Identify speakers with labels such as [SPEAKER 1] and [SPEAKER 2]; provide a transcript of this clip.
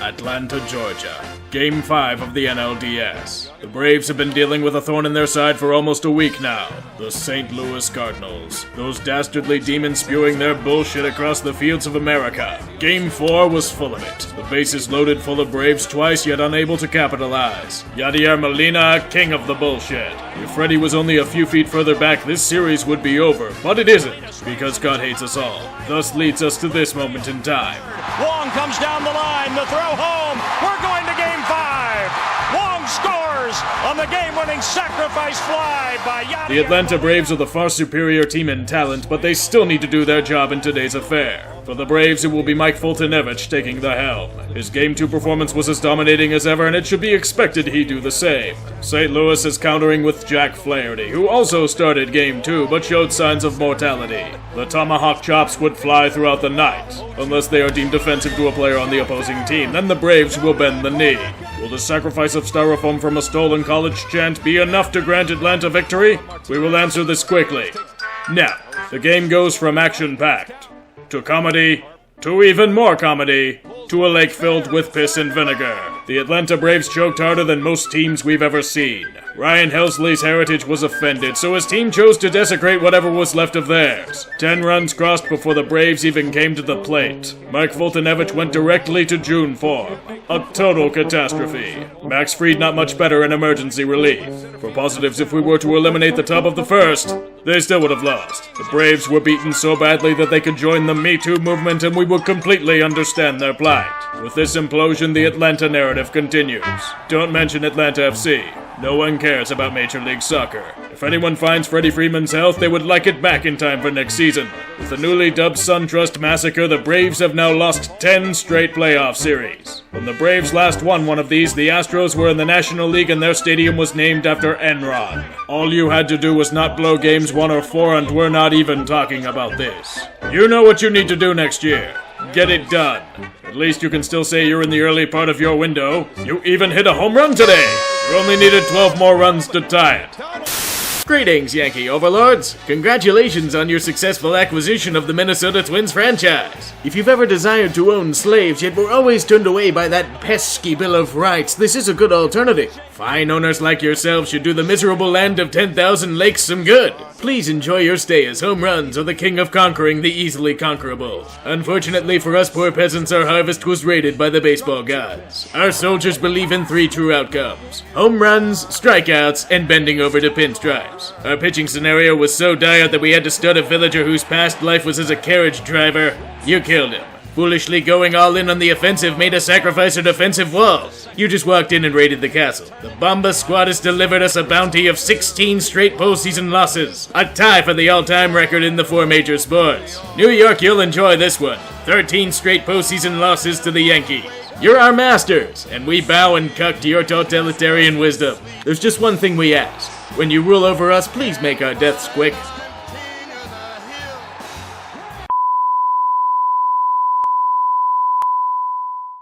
[SPEAKER 1] Atlanta, Georgia. Game 5 of the NLDS. The Braves have been dealing with a thorn in their side for almost a week now. The St. Louis Cardinals. Those dastardly demons spewing their bullshit across the fields of America. Game 4 was full of it. The bases loaded full of Braves twice, yet unable to capitalize. Yadier Molina, king of the bullshit. If Freddie was only a few feet further back, this series would be over. But it isn't, because God hates us all. Thus leads us to this moment in time.
[SPEAKER 2] Wong comes down the line, the throw home. We're going to Game 5. Wong scores on the game-winning sacrifice fly by Yadier.
[SPEAKER 1] The Atlanta Braves are the far superior team in talent, but they still need to do their job in today's affair. For the Braves, it will be Mike Fultonevich taking the helm. His Game 2 performance was as dominating as ever, and it should be expected he do the same. St. Louis is countering with Jack Flaherty, who also started Game 2, but showed signs of mortality. The tomahawk chops would fly throughout the night. Unless they are deemed offensive to a player on the opposing team, then the Braves will bend the knee. Will the sacrifice of styrofoam from a stolen college chant be enough to grant Atlanta victory? We will answer this quickly. Now, the game goes from action-packed to comedy, to even more comedy, to a lake filled with piss and vinegar. The Atlanta Braves choked harder than most teams we've ever seen. Ryan Helsley's heritage was offended, so his team chose to desecrate whatever was left of theirs. 10 runs crossed before the Braves even came to the plate. Mike Fultonevich went directly to June form. A total catastrophe. Max Fried not much better in emergency relief. For positives, if we were to eliminate the top of the first, they still would have lost. The Braves were beaten so badly that they could join the Me Too movement and we would completely understand their plight. With this implosion, the Atlanta narrative continues. Don't mention Atlanta FC. No one cares about Major League Soccer. If anyone finds Freddie Freeman's health, they would like it back in time for next season. With the newly dubbed SunTrust Massacre, the Braves have now lost 10 straight playoff series. When the Braves last won one of these, the Astros were in the National League and their stadium was named after Enron. All you had to do was not blow games 1 or 4, and we're not even talking about this. You know what you need to do next year. Get it done. At least you can still say you're in the early part of your window. You even hit a home run today. You only needed 12 more runs to tie it.
[SPEAKER 3] Greetings, Yankee overlords! Congratulations on your successful acquisition of the Minnesota Twins franchise. If you've ever desired to own slaves yet were always turned away by that pesky Bill of Rights, this is a good alternative. Fine owners like yourself should do the miserable land of 10,000 lakes some good. Please enjoy your stay as home runs are the king of conquering the easily conquerable. Unfortunately for us poor peasants, our harvest was raided by the baseball gods. Our soldiers believe in 3 true outcomes: home runs, strikeouts, and bending over to pinstripes. Our pitching scenario was so dire that we had to start a villager whose past life was as a carriage driver. You killed him. Foolishly going all in on the offensive made us sacrifice our defensive walls. You just walked in and raided the castle. The Bomba squad has delivered us a bounty of 16 straight postseason losses. A tie for the all-time record in the 4 major sports. New York, you'll enjoy this one. 13 straight postseason losses to the Yankees. You're our masters, and we bow and cuck to your totalitarian wisdom. There's just one thing we ask. When you rule over us, please make our deaths quick.